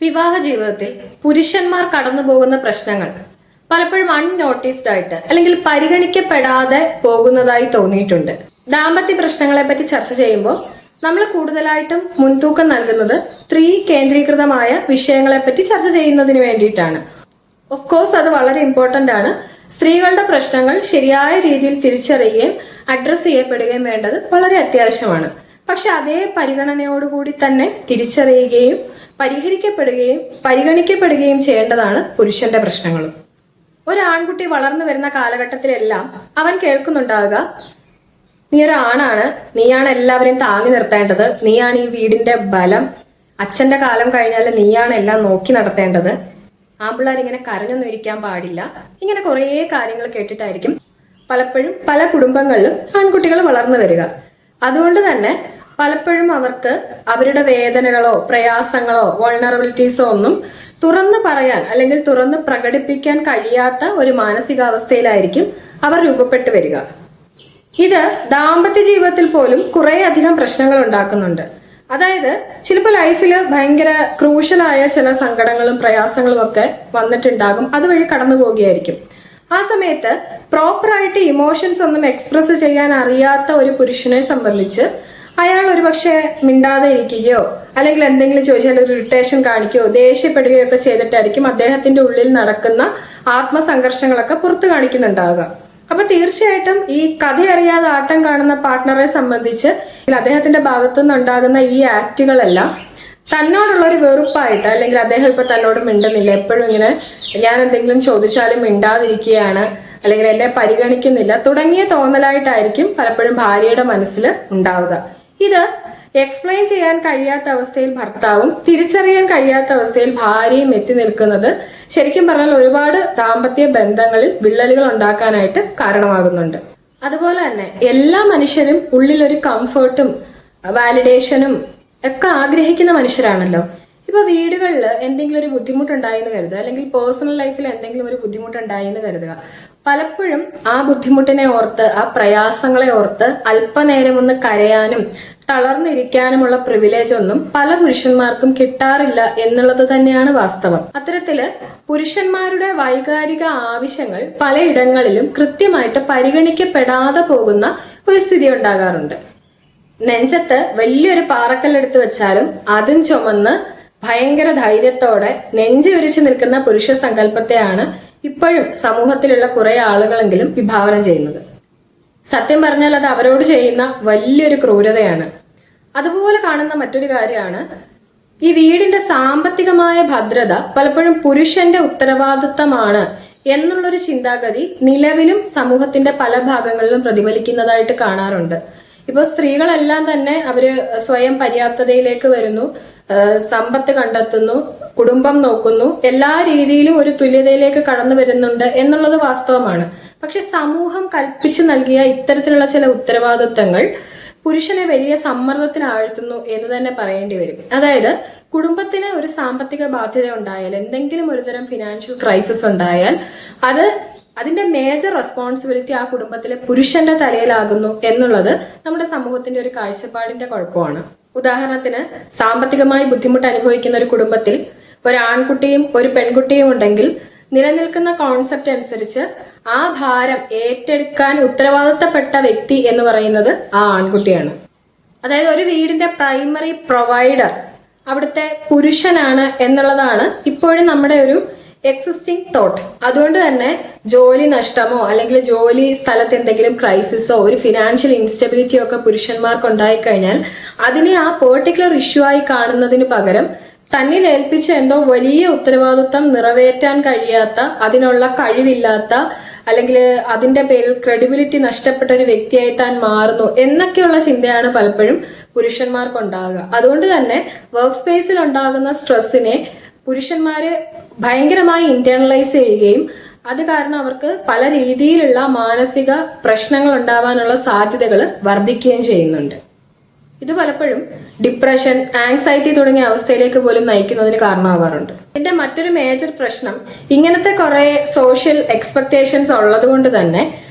വിവാഹ ജീവിതത്തിൽ പുരുഷന്മാർ കടന്നു പോകുന്ന പ്രശ്നങ്ങൾ പലപ്പോഴും അൺനോട്ടീസ്ഡ് ആയിട്ട് അല്ലെങ്കിൽ പരിഗണിക്കപ്പെടാതെ പോകുന്നതായി തോന്നിയിട്ടുണ്ട്. ദാമ്പത്യ പ്രശ്നങ്ങളെ പറ്റി ചർച്ച ചെയ്യുമ്പോൾ നമ്മൾ കൂടുതലായിട്ടും മുൻതൂക്കം നൽകുന്നത് സ്ത്രീ കേന്ദ്രീകൃതമായ വിഷയങ്ങളെ പറ്റി ചർച്ച ചെയ്യുന്നതിന് വേണ്ടിയിട്ടാണ്. ഓഫ് കോഴ്സ് അത് വളരെ ഇമ്പോർട്ടന്റ് ആണ്. സ്ത്രീകളുടെ പ്രശ്നങ്ങൾ ശരിയായ രീതിയിൽ തിരിച്ചറിയുകയും അഡ്രസ് ചെയ്യപ്പെടുകയും വേണ്ടത് വളരെ അത്യാവശ്യമാണ്. പക്ഷെ അതേ പരിഗണനയോടുകൂടി തന്നെ തിരിച്ചറിയുകയും പരിഹരിക്കപ്പെടുകയും പരിഗണിക്കപ്പെടുകയും ചെയ്യേണ്ടതാണ് പുരുഷന്റെ പ്രശ്നങ്ങളും. ഒരു ആൺകുട്ടി വളർന്നു വരുന്ന കാലഘട്ടത്തിലെല്ലാം അവൻ കേൾക്കുന്നുണ്ടാവുക, നീ ഒരു ആണാണ്, നീയാണ് എല്ലാവരെയും താങ്ങി നിർത്തേണ്ടത്, നീയാണ് ഈ വീടിന്റെ ബലം, അച്ഛന്റെ കാലം കഴിഞ്ഞാൽ നീയാണ് എല്ലാം നോക്കി നടത്തേണ്ടത്, ആമ്പിള്ളേർ ഇങ്ങനെ കരഞ്ഞൊന്നും ഇരിക്കാൻ പാടില്ല. ഇങ്ങനെ കുറേ കാര്യങ്ങൾ കേട്ടിട്ടായിരിക്കും പലപ്പോഴും പല കുടുംബങ്ങളിലും ആൺകുട്ടികൾ വളർന്നു വരിക. അതുകൊണ്ട് തന്നെ പലപ്പോഴും അവർക്ക് അവരുടെ വേദനകളോ പ്രയാസങ്ങളോ വൾണറബിലിറ്റീസോ ഒന്നും തുറന്നു പറയാൻ അല്ലെങ്കിൽ തുറന്ന് പ്രകടിപ്പിക്കാൻ കഴിയാത്ത ഒരു മാനസികാവസ്ഥയിലായിരിക്കും അവർ രൂപപ്പെട്ടു വരിക. ഇത് ദാമ്പത്യ ജീവിതത്തിൽ പോലും കുറെ അധികം പ്രശ്നങ്ങൾ ഉണ്ടാക്കുന്നുണ്ട്. അതായത് ചിലപ്പോൾ ലൈഫിൽ ഭയങ്കര ക്രൂഷ്യലായ ചില സങ്കടങ്ങളും പ്രയാസങ്ങളും ഒക്കെ വന്നിട്ടുണ്ടാകും, അതുവഴി കടന്നു പോവുകയായിരിക്കും. ആ സമയത്ത് പ്രോപ്പറായിട്ട് ഇമോഷൻസ് ഒന്നും എക്സ്പ്രസ് ചെയ്യാൻ അറിയാത്ത ഒരു പുരുഷനെ സംബന്ധിച്ച് അയാൾ ഒരുപക്ഷെ മിണ്ടാതെ ഇരിക്കുകയോ അല്ലെങ്കിൽ എന്തെങ്കിലും ചോദിച്ചാൽ ഒരു ഇറിറ്റേഷൻ കാണിക്കുകയോ ദേഷ്യപ്പെടുകയോ ഒക്കെ ചെയ്തിട്ടായിരിക്കും അദ്ദേഹത്തിന്റെ ഉള്ളിൽ നടക്കുന്ന ആത്മസംഘർഷങ്ങളൊക്കെ പുറത്തു കാണിക്കുന്നുണ്ടാവുക. അപ്പൊ തീർച്ചയായിട്ടും ഈ കഥയറിയാതെ ആട്ടം കാണുന്ന പാർട്ട്ണറെ സംബന്ധിച്ച് അദ്ദേഹത്തിന്റെ ഭാഗത്തുനിന്നുണ്ടാകുന്ന ഈ ആക്റ്റുകളെല്ലാം തന്നോടുള്ള ഒരു വെറുപ്പായിട്ട്, അല്ലെങ്കിൽ അദ്ദേഹം ഇപ്പൊ തന്നോട് മിണ്ടുന്നില്ല, എപ്പോഴും ഇങ്ങനെ ഞാൻ എന്തെങ്കിലും ചോദിച്ചാലും മിണ്ടാതിരിക്കുകയാണ്, അല്ലെങ്കിൽ എന്നെ പരിഗണിക്കുന്നില്ല തുടങ്ങിയ തോന്നലായിട്ടായിരിക്കും പലപ്പോഴും ഭാര്യയുടെ മനസ്സിൽ ഉണ്ടാവുക. ഇത് എക്സ്പ്ലെയിൻ ചെയ്യാൻ കഴിയാത്ത അവസ്ഥയിൽ ഭർത്താവും തിരിച്ചറിയാൻ കഴിയാത്ത അവസ്ഥയിൽ ഭാര്യയും എത്തി നിൽക്കുന്നത് ശരിക്കും പറഞ്ഞാൽ ഒരുപാട് ദാമ്പത്യ ബന്ധങ്ങളിൽ വിള്ളലുകൾ ഉണ്ടാക്കാനായിട്ട് കാരണമാകുന്നുണ്ട്. അതുപോലെ തന്നെ എല്ലാ മനുഷ്യരും ഉള്ളിൽ ഒരു കംഫർട്ടും വാലിഡേഷനും ഒക്കെ ആഗ്രഹിക്കുന്ന മനുഷ്യരാണല്ലോ. ഇപ്പൊ വീടുകളിൽ എന്തെങ്കിലും ഒരു ബുദ്ധിമുട്ടുണ്ടായി എന്ന് കരുതുക, അല്ലെങ്കിൽ പേഴ്സണൽ ലൈഫിൽ എന്തെങ്കിലും ഒരു ബുദ്ധിമുട്ടുണ്ടായി എന്ന് കരുതുക. പലപ്പോഴും ആ ബുദ്ധിമുട്ടിനെ ഓർത്ത് ആ പ്രയാസങ്ങളെ ഓർത്ത് അല്പനേരം ഒന്ന് കരയാനും തളർന്നിരിക്കാനുമുള്ള പ്രിവിലേജ് ഒന്നും പല പുരുഷന്മാർക്കും കിട്ടാറില്ല എന്നുള്ളത് തന്നെയാണ് വാസ്തവം. അത്തരത്തില് പുരുഷന്മാരുടെ വൈകാരിക ആവശ്യങ്ങൾ പലയിടങ്ങളിലും കൃത്യമായിട്ട് പരിഗണിക്കപ്പെടാതെ പോകുന്ന ഒരു സ്ഥിതി ഉണ്ടാകാറുണ്ട്. നെഞ്ചത്ത് വലിയൊരു പാറക്കല്ലെടുത്ത് വെച്ചാലും അതും ചുമന്ന് ഭയങ്കര ധൈര്യത്തോടെ നെഞ്ചു വിരിച്ചു നിൽക്കുന്ന പുരുഷ സങ്കല്പത്തെയാണ് ഇപ്പോഴും സമൂഹത്തിലുള്ള കുറെ ആളുകളെങ്കിലും വിഭാവനം ചെയ്യുന്നത്. സത്യം പറഞ്ഞാൽ അത് അവരോട് ചെയ്യുന്ന വലിയൊരു ക്രൂരതയാണ്. അതുപോലെ കാണുന്ന മറ്റൊരു കാര്യമാണ് ഈ വീടിന്റെ സാമ്പത്തികമായ ഭദ്രത പലപ്പോഴും പുരുഷന്റെ ഉത്തരവാദിത്തമാണ് എന്നുള്ളൊരു ചിന്താഗതി നിലവിലും സമൂഹത്തിന്റെ പല ഭാഗങ്ങളിലും പ്രതിഫലിക്കുന്നതായിട്ട് കാണാറുണ്ട്. ഇപ്പൊ സ്ത്രീകളെല്ലാം തന്നെ അവര് സ്വയം പര്യാപ്തതയിലേക്ക് വരുന്നു, സമ്പത്ത് കണ്ടെത്തുന്നു, കുടുംബം നോക്കുന്നു, എല്ലാ രീതിയിലും ഒരു തുല്യതയിലേക്ക് കടന്നു വരുന്നുണ്ട് എന്നുള്ളത് വാസ്തവമാണ്. പക്ഷെ സമൂഹം കൽപ്പിച്ചു നൽകിയ ഇത്തരത്തിലുള്ള ചില ഉത്തരവാദിത്തങ്ങൾ പുരുഷനെ വലിയ സമ്മർദ്ദത്തിൽ ആഴ്ത്തുന്നു എന്ന് തന്നെ പറയേണ്ടി വരും. അതായത് കുടുംബത്തിന് ഒരു സാമ്പത്തിക ബാധ്യത ഉണ്ടായാൽ, എന്തെങ്കിലും ഒരുതരം ഫിനാൻഷ്യൽ ക്രൈസിസ് ഉണ്ടായാൽ അതിന്റെ മേജർ റെസ്പോൺസിബിലിറ്റി ആ കുടുംബത്തിലെ പുരുഷന്റെ തലയിലാകുന്നു എന്നുള്ളത് നമ്മുടെ സമൂഹത്തിന്റെ ഒരു കാഴ്ചപ്പാടിന്റെ കുഴപ്പമാണ്. ഉദാഹരണത്തിന്, സാമ്പത്തികമായി ബുദ്ധിമുട്ട് അനുഭവിക്കുന്ന ഒരു കുടുംബത്തിൽ ഒരു ആൺകുട്ടിയും ഒരു പെൺകുട്ടിയും ഉണ്ടെങ്കിൽ നിലനിൽക്കുന്ന കോൺസെപ്റ്റ് അനുസരിച്ച് ആ ഭാരം ഏറ്റെടുക്കാൻ ഉത്തരവാദിത്തപ്പെട്ട വ്യക്തി എന്ന് പറയുന്നത് ആ ആൺകുട്ടിയാണ്. അതായത് ഒരു വീടിന്റെ പ്രൈമറി പ്രൊവൈഡർ അവിടുത്തെ പുരുഷനാണ് എന്നുള്ളതാണ് ഇപ്പോഴും നമ്മുടെ ഒരു എക്സിസ്റ്റിംഗ് തോട്ട്. അതുകൊണ്ട് തന്നെ ജോലി നഷ്ടമോ അല്ലെങ്കിൽ ജോലി സ്ഥലത്ത് എന്തെങ്കിലും ക്രൈസിസോ ഒരു ഫിനാൻഷ്യൽ ഇൻസ്റ്റെബിലിറ്റിയോ ഒക്കെ പുരുഷന്മാർക്ക് ഉണ്ടായിക്കഴിഞ്ഞാൽ അതിനെ ആ പെർട്ടിക്കുലർ ഇഷ്യൂ ആയി കാണുന്നതിന് പകരം തന്നിൽ ഏൽപ്പിച്ച എന്തോ വലിയ ഉത്തരവാദിത്വം നിറവേറ്റാൻ കഴിയാത്ത, അതിനുള്ള കഴിവില്ലാത്ത, അല്ലെങ്കിൽ അതിന്റെ പേരിൽ ക്രെഡിബിലിറ്റി നഷ്ടപ്പെട്ട ഒരു വ്യക്തിയായി താൻ മാറുന്നു എന്നൊക്കെയുള്ള ചിന്തയാണ് പലപ്പോഴും പുരുഷന്മാർക്ക് ഉണ്ടാകുക. അതുകൊണ്ട് തന്നെ വർക്ക് സ്പേസിൽ ഉണ്ടാകുന്ന സ്ട്രെസ്സിനെ പുരുഷന്മാര് ഭയങ്കരമായി ഇന്റേണലൈസ് ചെയ്യുകയും അത് കാരണം അവർക്ക് പല രീതിയിലുള്ള മാനസിക പ്രശ്നങ്ങൾ ഉണ്ടാവാനുള്ള സാധ്യതകൾ വർദ്ധിക്കുകയും ചെയ്യുന്നുണ്ട്. ഇത് പലപ്പോഴും ഡിപ്രഷൻ, ആങ്സൈറ്റി തുടങ്ങിയ അവസ്ഥയിലേക്ക് പോലും നയിക്കുന്നതിന് കാരണമാവാറുണ്ട്. ഇതിന്റെ മറ്റൊരു മേജർ പ്രശ്നം ഇങ്ങനത്തെ കുറെ സോഷ്യൽ എക്സ്പെക്ടേഷൻസ് ഉള്ളത് കൊണ്ട് തന്നെ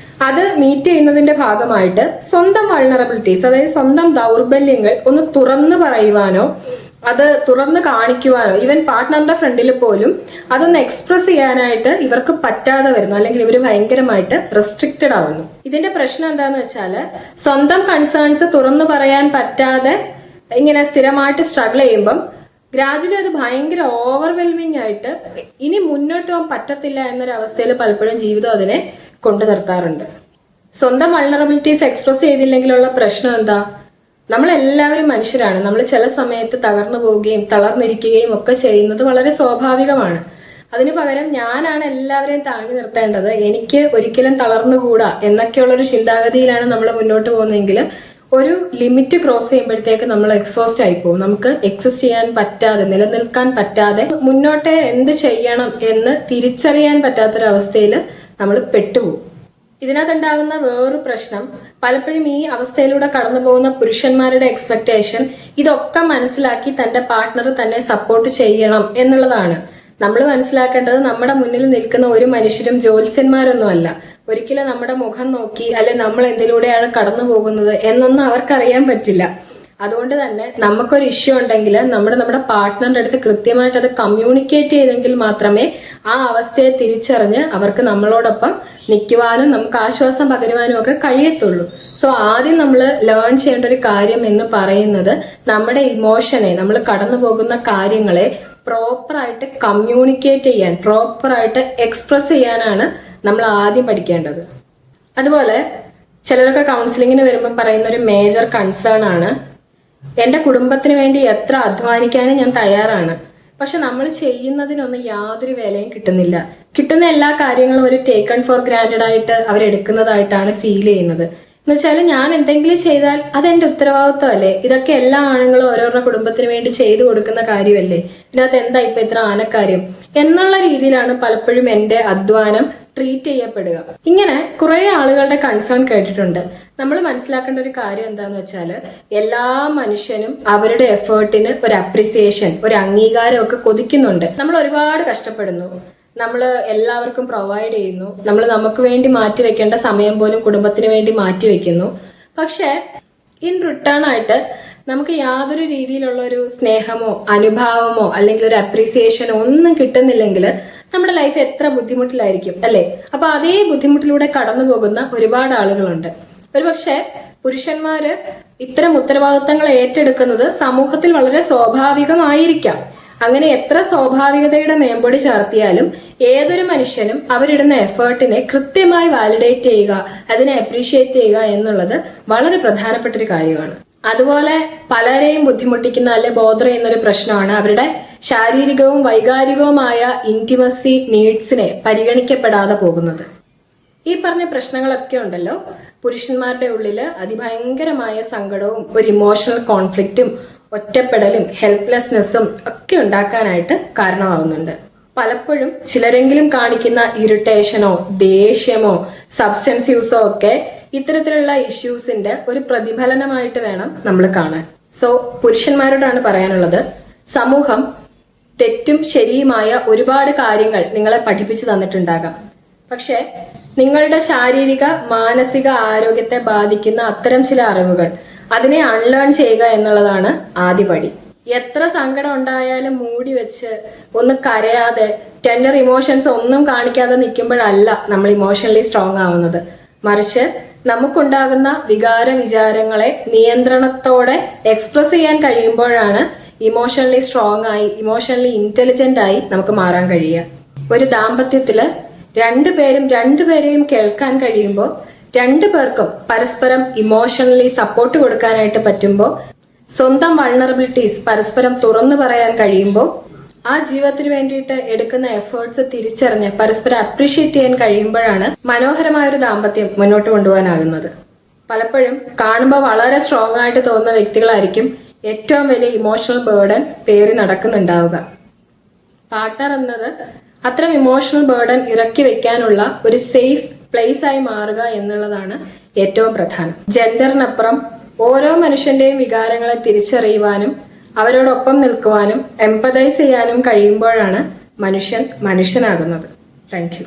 അത് മീറ്റ് ചെയ്യുന്നതിന്റെ ഭാഗമായിട്ട് സ്വന്തം വൾണറബിലിറ്റീസ്, അതായത് സ്വന്തം ദൗർബല്യങ്ങൾ ഒന്ന് തുറന്നു പറയുവാനോ അത് തുറന്ന് കാണിക്കുവാനോ ഈവൻ പാർട്ട്ണറിന്റെ ഫ്രണ്ടിൽ പോലും അതൊന്ന് എക്സ്പ്രസ് ചെയ്യാനായിട്ട് ഇവർക്ക് പറ്റാതെ വരുന്നു, അല്ലെങ്കിൽ ഇവർ ഭയങ്കരമായിട്ട് റെസ്ട്രിക്റ്റഡ് ആവുന്നു. ഇതിന്റെ പ്രശ്നം എന്താന്ന് വെച്ചാൽ സ്വന്തം കൺസേൺസ് തുറന്നു പറയാൻ പറ്റാതെ ഇങ്ങനെ സ്ഥിരമായിട്ട് സ്ട്രഗിൾ ചെയ്യുമ്പം ഗ്രാജുവലി അത് ഭയങ്കര ഓവർവെൽമിംഗ് ആയിട്ട് ഇനി മുന്നോട്ട് പോകാൻ പറ്റത്തില്ല എന്നൊരു അവസ്ഥയിൽ പലപ്പോഴും ജീവിതം അതിനെ കൊണ്ടു നിർത്താറുണ്ട്. സ്വന്തം വൾണറബിലിറ്റീസ് എക്സ്പ്രസ് ചെയ്തില്ലെങ്കിലുള്ള പ്രശ്നം എന്താ? നമ്മളെല്ലാവരും മനുഷ്യരാണ്. നമ്മൾ ചില സമയത്ത് തകർന്നു പോവുകയും തളർന്നിരിക്കുകയും ഒക്കെ ചെയ്യുന്നത് വളരെ സ്വാഭാവികമാണ്. അതിനു പകരം ഞാനാണ് എല്ലാവരെയും താങ്ങി നിർത്തേണ്ടത്, എനിക്ക് ഒരിക്കലും തളർന്നുകൂടാ എന്നൊക്കെയുള്ളൊരു ചിന്താഗതിയിലാണ് നമ്മൾ മുന്നോട്ട് പോകുന്നതെങ്കിൽ ഒരു ലിമിറ്റ് ക്രോസ് ചെയ്യുമ്പോഴത്തേക്ക് നമ്മൾ എക്സോസ്റ്റ് ആയി പോകും. നമുക്ക് എക്സിസ്റ്റ് ചെയ്യാൻ പറ്റാതെ, നിലനിൽക്കാൻ പറ്റാതെ, മുന്നോട്ട് എന്ത് ചെയ്യണം എന്ന് തിരിച്ചറിയാൻ പറ്റാത്തൊരവസ്ഥയിൽ നമ്മൾ പെട്ടുപോകും. ഇതിനകത്തുണ്ടാകുന്ന വേറൊരു പ്രശ്നം, പലപ്പോഴും ഈ അവസ്ഥയിലൂടെ കടന്നു പോകുന്ന പുരുഷന്മാരുടെ എക്സ്പെക്ടേഷൻ ഇതൊക്കെ മനസ്സിലാക്കി തന്റെ പാർട്ട്ണർ തന്നെ സപ്പോർട്ട് ചെയ്യണം എന്നുള്ളതാണ്. നമ്മൾ മനസ്സിലാക്കേണ്ടത് നമ്മുടെ മുന്നിൽ നിൽക്കുന്ന ഒരു മനുഷ്യരും ജ്യോത്സ്യന്മാരൊന്നുമല്ല. ഒരിക്കലും നമ്മുടെ മുഖം നോക്കി അല്ലെ നമ്മൾ എന്തിലൂടെയാണ് കടന്നു പോകുന്നത് എന്നൊന്നും അവർക്കറിയാൻ പറ്റില്ല. അതുകൊണ്ട് തന്നെ നമുക്കൊരു ഇഷ്യൂ ഉണ്ടെങ്കിൽ നമ്മുടെ പാർട്ട്ണറിന്റെ അടുത്ത് കൃത്യമായിട്ട് അത് കമ്മ്യൂണിക്കേറ്റ് ചെയ്തെങ്കിൽ മാത്രമേ ആ അവസ്ഥയെ തിരിച്ചറിഞ്ഞ് അവർക്ക് നമ്മളോടൊപ്പം നിൽക്കുവാനും നമുക്ക് ആശ്വാസം പകരുവാനും ഒക്കെ കഴിയത്തുള്ളൂ. സോ ആദ്യം നമ്മൾ ലേൺ ചെയ്യേണ്ട ഒരു കാര്യം എന്ന് പറയുന്നത് നമ്മുടെ ഇമോഷനെ, നമ്മൾ കടന്നു പോകുന്ന കാര്യങ്ങളെ പ്രോപ്പറായിട്ട് കമ്മ്യൂണിക്കേറ്റ് ചെയ്യാൻ, പ്രോപ്പറായിട്ട് എക്സ്പ്രസ് ചെയ്യാനാണ് നമ്മൾ ആദ്യം പഠിക്കേണ്ടത്. അതുപോലെ ചിലരൊക്കെ കൗൺസിലിങ്ങിന് വരുമ്പോൾ പറയുന്ന ഒരു മേജർ കൺസേൺ ആണ്, എന്റെ കുടുംബത്തിന് വേണ്ടി എത്ര അധ്വാനിക്കാനും ഞാൻ തയ്യാറാണ്, പക്ഷെ നമ്മൾ ചെയ്യുന്നതിനൊന്നും യാതൊരു വിലയും കിട്ടുന്നില്ല. കിട്ടുന്ന എല്ലാ കാര്യങ്ങളും ഒരു ടേക്കൺ ഫോർ ഗ്രാൻഡഡ് ആയിട്ട് അവരെടുക്കുന്നതായിട്ടാണ് ഫീൽ ചെയ്യുന്നത്. എന്ന് വെച്ചാൽ ഞാൻ എന്തെങ്കിലും ചെയ്താൽ അതെന്റെ ഉത്തരവാദിത്വമല്ലേ, ഇതൊക്കെ എല്ലാ ആണുങ്ങളും ഓരോരുടെ കുടുംബത്തിന് വേണ്ടി ചെയ്തു കൊടുക്കുന്ന കാര്യമല്ലേ, ഇതിനകത്ത് എന്താ ഇപ്പൊ ഇത്ര ആനക്കാര്യം എന്നുള്ള രീതിയിലാണ് പലപ്പോഴും എന്റെ അധ്വാനം ട്രീറ്റ് ചെയ്യപ്പെടുക. ഇങ്ങനെ കുറെ ആളുകളുടെ കൺസേൺ കേട്ടിട്ടുണ്ട്. നമ്മൾ മനസ്സിലാക്കേണ്ട ഒരു കാര്യം എന്താന്ന് വെച്ചാല് എല്ലാ മനുഷ്യനും അവരുടെ എഫേർട്ടിന് ഒരു അപ്രിസിയേഷൻ, ഒരു അംഗീകാരം ഒക്കെ കൊതിക്കുന്നുണ്ട്. നമ്മൾ ഒരുപാട് കഷ്ടപ്പെടുന്നു, നമ്മൾ എല്ലാവർക്കും പ്രൊവൈഡ് ചെയ്യുന്നു, നമ്മൾ നമുക്ക് വേണ്ടി മാറ്റിവെക്കേണ്ട സമയം പോലും കുടുംബത്തിന് വേണ്ടി മാറ്റിവെക്കുന്നു. പക്ഷെ ഇൻ റിട്ടേൺ ആയിട്ട് നമുക്ക് യാതൊരു രീതിയിലുള്ള ഒരു സ്നേഹമോ അനുഭാവമോ അല്ലെങ്കിൽ ഒരു അപ്രീസിയേഷനോ ഒന്നും കിട്ടുന്നില്ലെങ്കിൽ നമ്മുടെ ലൈഫ് എത്ര ബുദ്ധിമുട്ടിലായിരിക്കും അല്ലെ? അപ്പൊ അതേ ബുദ്ധിമുട്ടിലൂടെ കടന്നു പോകുന്ന ഒരുപാട് ആളുകളുണ്ട്. ഒരുപക്ഷെ പുരുഷന്മാര് ഇത്തരം ഉത്തരവാദിത്തങ്ങൾ ഏറ്റെടുക്കുന്നത് സമൂഹത്തിൽ വളരെ സ്വാഭാവികമായിരിക്കാം. അങ്ങനെ എത്ര സ്വാഭാവികതയുടെ മേമ്പൊടി ചാർത്തിയാലും ഏതൊരു മനുഷ്യനും അവരിടുന്ന എഫേർട്ടിനെ കൃത്യമായി വാലിഡേറ്റ് ചെയ്യുക, അതിനെ അപ്രീഷിയേറ്റ് ചെയ്യുക എന്നുള്ളത് വളരെ പ്രധാനപ്പെട്ട ഒരു കാര്യമാണ്. അതുപോലെ പലരെയും ബുദ്ധിമുട്ടിക്കുന്ന അല്ലെ ബോധർ ചെയ്യുന്ന ഒരു പ്രശ്നമാണ് അവരുടെ ശാരീരികവും വൈകാരികവുമായ ഇന്റിമസി നീഡ്സിനെ പരിഗണിക്കപ്പെടാതെ പോകുന്നത്. ഈ പറഞ്ഞ പ്രശ്നങ്ങളൊക്കെ ഉണ്ടല്ലോ, പുരുഷന്മാരുടെ ഉള്ളില് അതിഭയങ്കരമായ സങ്കടവും ഒരു ഇമോഷണൽ കോൺഫ്ലിക്റ്റും ഒറ്റപ്പെടലും ഹെൽപ്ലെസ്നെസ്സും ഒക്കെ ഉണ്ടാക്കാനായിട്ട് കാരണമാവുന്നുണ്ട്. പലപ്പോഴും ചിലരെങ്കിലും കാണിക്കുന്ന ഇറിറ്റേഷനോ ദേഷ്യമോ സബ്സ്റ്റൻസ് യൂസോ ഒക്കെ ഇത്തരത്തിലുള്ള ഇഷ്യൂസിന്റെ ഒരു പ്രതിഫലനമായിട്ട് വേണം നമ്മൾ കാണാൻ. സോ പുരുഷന്മാരോടാണ് പറയാനുള്ളത്, സമൂഹം തെറ്റും ശരിയുമായ ഒരുപാട് കാര്യങ്ങൾ നിങ്ങളെ പഠിപ്പിച്ചു തന്നിട്ടുണ്ടാകാം. പക്ഷെ നിങ്ങളുടെ ശാരീരിക മാനസിക ആരോഗ്യത്തെ ബാധിക്കുന്ന അത്തരം ചില അറിവുകൾ അതിനെ അൺലേൺ ചെയ്യുക എന്നുള്ളതാണ് ആദ്യപടി. എത്ര സങ്കടം ഉണ്ടായാലും മൂടി വെച്ച് ഒന്ന് കരയാതെ ടെൻഡർ ഇമോഷൻസ് ഒന്നും കാണിക്കാതെ നിൽക്കുമ്പോഴല്ല നമ്മൾ ഇമോഷണലി സ്ട്രോങ് ആവുന്നത്. മറിച്ച് നമുക്കുണ്ടാകുന്ന വികാര വിചാരങ്ങളെ നിയന്ത്രണത്തോടെ എക്സ്പ്രസ് ചെയ്യാൻ കഴിയുമ്പോഴാണ് ഇമോഷണലി സ്ട്രോങ് ആയി ഇമോഷണലി ഇന്റലിജന്റ് ആയി നമുക്ക് മാറാൻ കഴിയുക. ഒരു ദാമ്പത്യത്തില് രണ്ടുപേരെയും കേൾക്കാൻ കഴിയുമ്പോൾ രണ്ടുപേർക്കും പരസ്പരം ഇമോഷണലി സപ്പോർട്ട് കൊടുക്കാനായിട്ട് പറ്റുമ്പോൾ, സ്വന്തം വൾണറബിലിറ്റീസ് പരസ്പരം തുറന്നു പറയാൻ കഴിയുമ്പോൾ, ആ ജീവിതത്തിന് വേണ്ടിയിട്ട് എടുക്കുന്ന എഫേർട്സ് തിരിച്ചറിഞ്ഞ് പരസ്പരം അപ്രീഷിയേറ്റ് ചെയ്യാൻ കഴിയുമ്പോഴാണ് മനോഹരമായ ഒരു ദാമ്പത്യം മുന്നോട്ട് കൊണ്ടുപോകാനാകുന്നത്. പലപ്പോഴും കാണുമ്പോൾ വളരെ സ്ട്രോങ് ആയിട്ട് തോന്നുന്ന വ്യക്തികളായിരിക്കും ഏറ്റവും വലിയ ഇമോഷണൽ ബേർഡൻ പേറി നടക്കുന്നുണ്ടാവുക. പാർട്ട്ണർ എന്നത് അത്തരം ഇമോഷണൽ ബേർഡൻ ഇറക്കി വെക്കാനുള്ള ഒരു സേഫ് പ്ലേസ് ആയി മാറുക എന്നുള്ളതാണ് ഏറ്റവും പ്രധാനം. ജെൻഡറിനപ്പുറം ഓരോ മനുഷ്യന്റെയും വികാരങ്ങളെ തിരിച്ചറിയുവാനും അവരോടൊപ്പം നിൽക്കുവാനും എംപതൈസ് ചെയ്യാനും കഴിയുമ്പോഴാണ് മനുഷ്യനാകുന്നത്. Thank you.